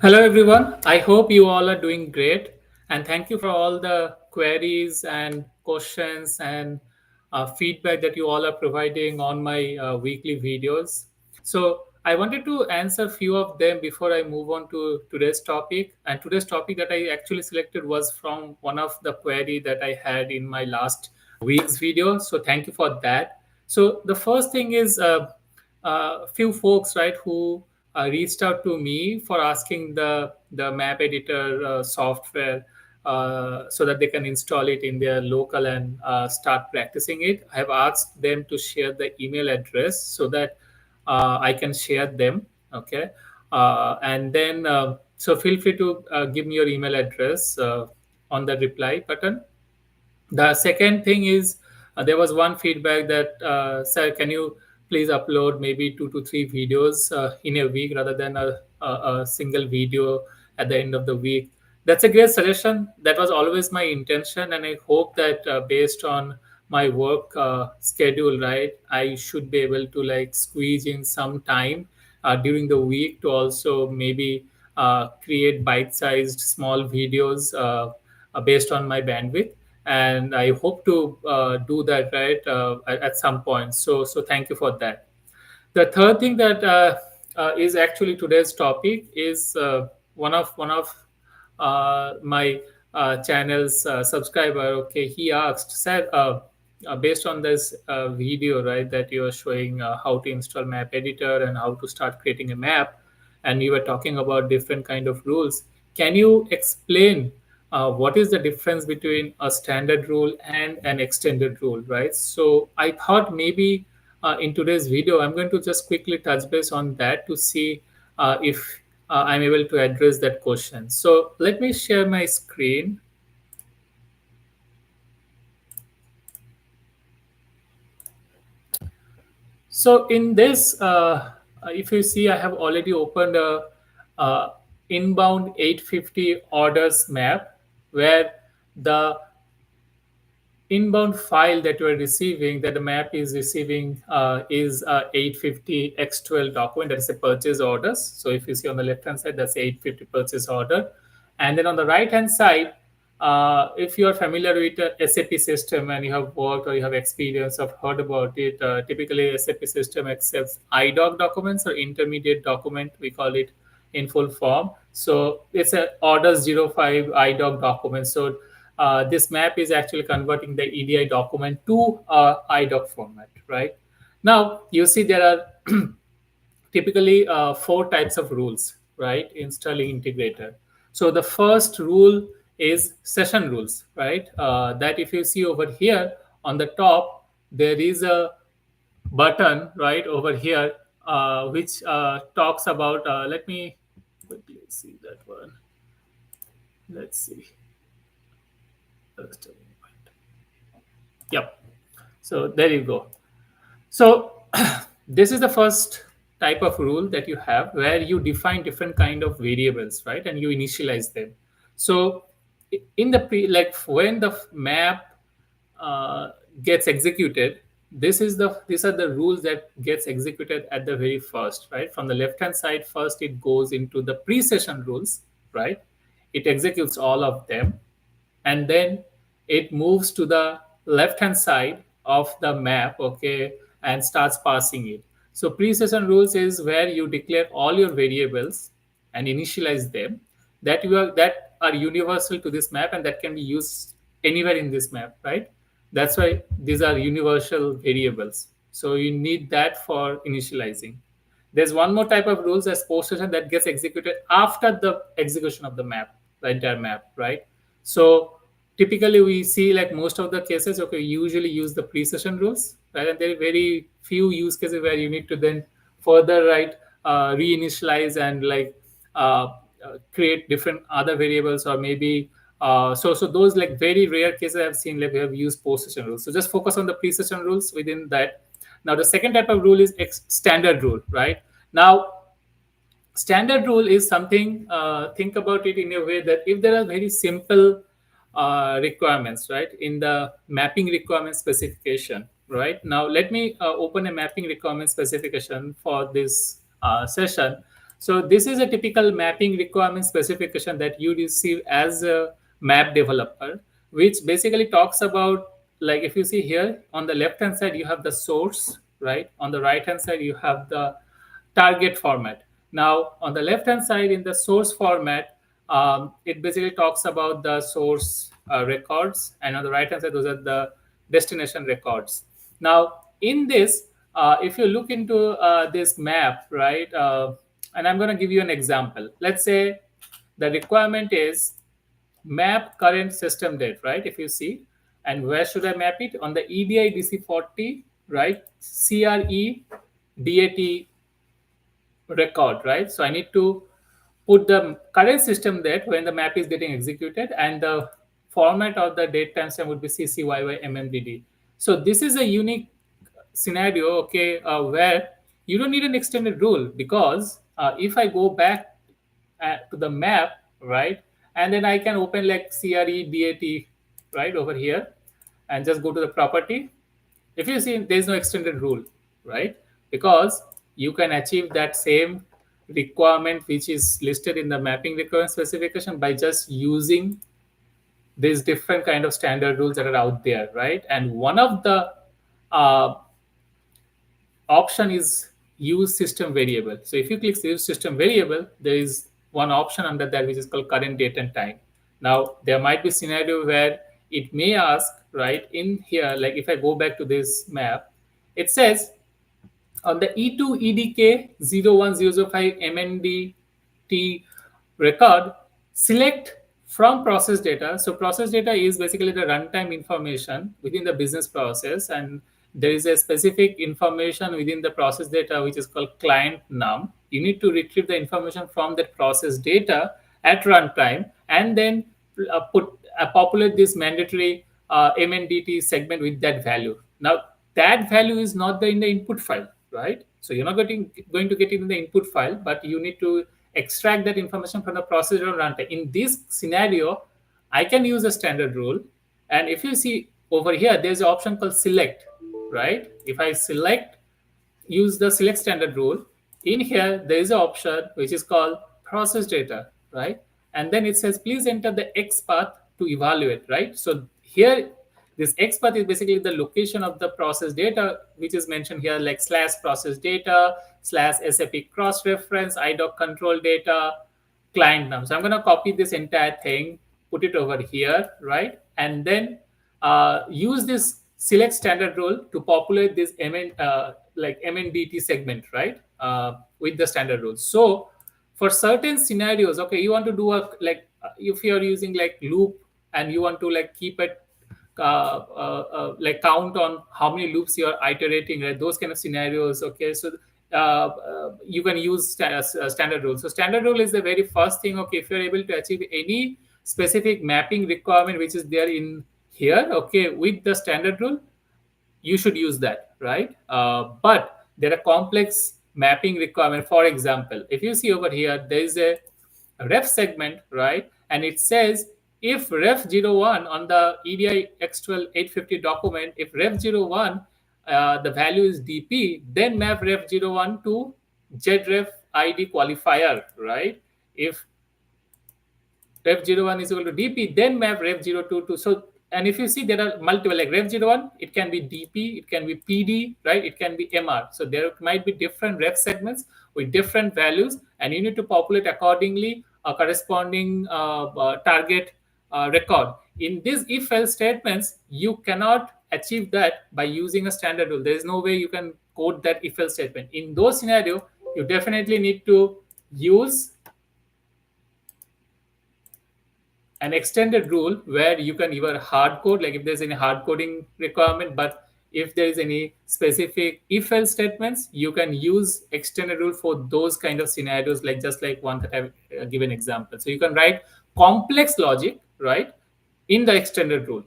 Hello, everyone. I hope you all are doing great. And thank you for all the queries and questions and feedback that you all are providing on my weekly videos. So, I wanted to answer a few of them before I move on to today's topic. And today's topic that I actually selected was from one of the query that I had in my last week's video. So, thank you for that. So, the first thing is few folks, right, who reached out to me for asking the map editor software so that they can install it in their local and start practicing it. I have asked them to share the email address so that I can share them. Okay, and then so feel free to give me your email address on the reply button. The second thing is there was one feedback that, sir, can you please upload maybe 2 to 3 videos in a week rather than a single video at the end of the week? That's a great suggestion. That was always my intention, and I hope that based on my work schedule, right, I should be able to like squeeze in some time during the week to also maybe create bite-sized small videos based on my bandwidth, and I hope to do that right at some point. So thank you for that. The third thing that is actually today's topic is one of my channel's subscriber. Okay, he asked, said, based on this video, right, that you are showing how to install map editor and how to start creating a map, and you were talking about different kind of rules. Can you explain what is the difference between a standard rule and an extended rule, right? So I thought maybe in today's video, I'm going to just quickly touch base on that to see if I'm able to address that question. So let me share my screen. So in this, if you see, I have already opened a inbound 850 orders map where the inbound file that you are receiving, that the map is receiving, is a 850 X12 document. That is a purchase orders. So if you see on the left hand side, that's 850 purchase order. And then on the right hand side, if you are familiar with SAP system and you have worked or you have experience of heard about it, typically SAP system accepts IDOC documents or intermediate document. We call it in full form. So it's a order 05 IDOC document. So this map is actually converting the EDI document to IDOC format, right? Now, you see there are typically four types of rules, right, in Sterling Integrator. So the first rule is session rules, right? That if you see over here on the top, there is a button right over here which talks about, let me quickly see that one. Let's see. Just a moment. Yep. So there you go. So this is the first type of rule that you have where you define different kind of variables, right? And you initialize them. So in the like when the map uh, gets executed, these are the rules that gets executed at the very first, right? From the left hand side, first it goes into the pre-session rules, right? It executes all of them, and then it moves to the left hand side of the map, okay, and starts passing it. So pre-session rules is where you declare all your variables and initialize them that are universal to this map and that can be used anywhere in this map, right? That's why these are universal variables, so you need that for initializing. There's one more type of rules as post session that gets executed after the execution of the map, the entire map, right? So typically we see like most of the cases, okay, usually use the pre-session rules, right? And there are very few use cases where you need to then further, right, reinitialize and like create different other variables or maybe so those like very rare cases I've seen like we have used post-session rules. So just focus on the pre-session rules within that. Now the second type of rule is standard rule, right? Now standard rule is something, think about it in a way that if there are very simple requirements, right, in the mapping requirement specification, right? Now let me open a mapping requirement specification for this session. So this is a typical mapping requirement specification that you receive as a map developer, which basically talks about, like if you see here on the left hand side you have the source, right? On the right hand side you have the target format. Now on the left hand side in the source format, it basically talks about the source records, and on the right hand side those are the destination records. Now in this, if you look into this map, right, and I'm going to give you an example. Let's say the requirement is map current system date, right? If you see, and where should I map it? On the EDI DC40, right? CRE DAT record, right? So I need to put the current system date when the map is getting executed, and the format of the date timestamp would be CCYY So this is a unique scenario, okay, where you don't need an extended rule, because if I go back to the map, right, and then I can open like CRE DAT, right, over here, and just go to the property. If you see, there's no extended rule, right? Because you can achieve that same requirement which is listed in the mapping requirement specification by just using these different kind of standard rules that are out there, right? And one of the uh, option is use system variable. So if you click use system variable, there is one option under that which is called current date and time. Now there might be scenario where it may ask, right, in here, like if I go back to this map, it says on the E2 EDK 01005 MNDT record, select from process data. So process data is basically the runtime information within the business process, and there is a specific information within the process data which is called client num. You need to retrieve the information from that process data at runtime, and then populate this mandatory MNDT segment with that value. Now that value is not in the input file, right? So you're not going to get it in the input file, but you need to extract that information from the procedure runtime. In this scenario, I can use a standard rule, and if you see over here, there's an option called select, right? If I select, use the select standard rule, in here there is an option which is called process data, right? And then it says please enter the X path to evaluate, right? So here this X path is basically the location of the process data, which is mentioned here, like slash process data slash SAP cross reference IDOC control data client num. So I'm going to copy this entire thing, put it over here, right? And then use this select standard rule to populate this like MNDT segment, right? With the standard rule. So for certain scenarios, okay, you want to do a like if you're using like loop and you want to like keep it like count on how many loops you're iterating, right? Those kind of scenarios, okay. So you can use standard rule. So standard rule is the very first thing, okay. If you're able to achieve any specific mapping requirement which is there in here, okay, with the standard rule, you should use that, right? But there are complex mapping requirement. For example, if you see over here, there is a ref segment, right? And it says if ref01 on the EDI X12 850 document, if ref01 the value is DP, then map ref01 to JREF ID qualifier, right? If ref01 is equal to DP, then map ref02 to. So, and if you see there are multiple, like ref01, it can be DP, it can be PD, right? It can be MR. So there might be different ref segments with different values, and you need to populate accordingly a corresponding target record. In these if-else statements, you cannot achieve that by using a standard rule. There is no way you can code that if-else statement. In those scenarios, you definitely need to use an extended rule where you can either hard code, like if there's any hard coding requirement, but if there is any specific if else statements, you can use extended rule for those kind of scenarios, like just like one that I've given example. So you can write complex logic, right, in the extended rule.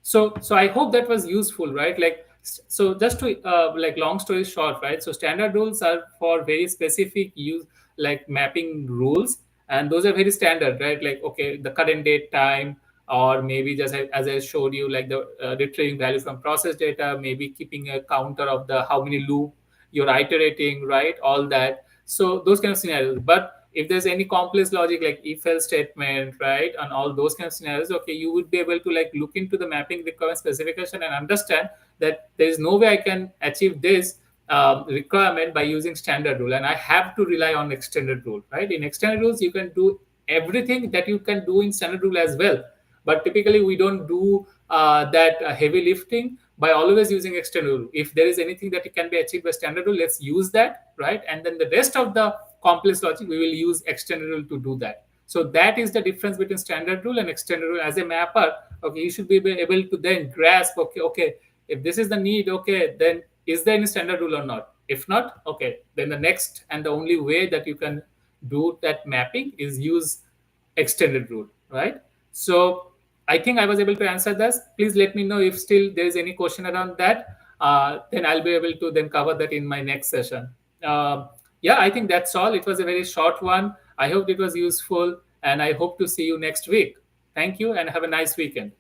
So I hope that was useful, right? Like so just to like long story short, right? So standard rules are for very specific use, like mapping rules, and those are very standard, right? Like okay, the current date time, or maybe just as I showed you, like the retrieving value from process data, maybe keeping a counter of the how many loop you're iterating, right? All that. So those kind of scenarios. But if there's any complex logic like if else statement, right, and all those kind of scenarios, okay, you would be able to like look into the mapping requirement specification and understand that there is no way I can achieve this requirement by using standard rule, and I have to rely on extended rule, right? In extended rules you can do everything that you can do in standard rule as well, but typically we don't do that heavy lifting by always using extended rule. If there is anything that can be achieved by standard rule, let's use that, right? And then the rest of the complex logic we will use extended rule to do that. So that is the difference between standard rule and extended rule. As a mapper, okay, you should be able to then grasp, okay, if this is the need, okay, then is there any standard rule or not? If not, okay, then the next and the only way that you can do that mapping is use extended rule, right? So I think I was able to answer this. Please let me know if still there is any question around that. Then I'll be able to then cover that in my next session. Yeah, I think that's all. It was a very short one. I hope it was useful, and I hope to see you next week. Thank you, and have a nice weekend.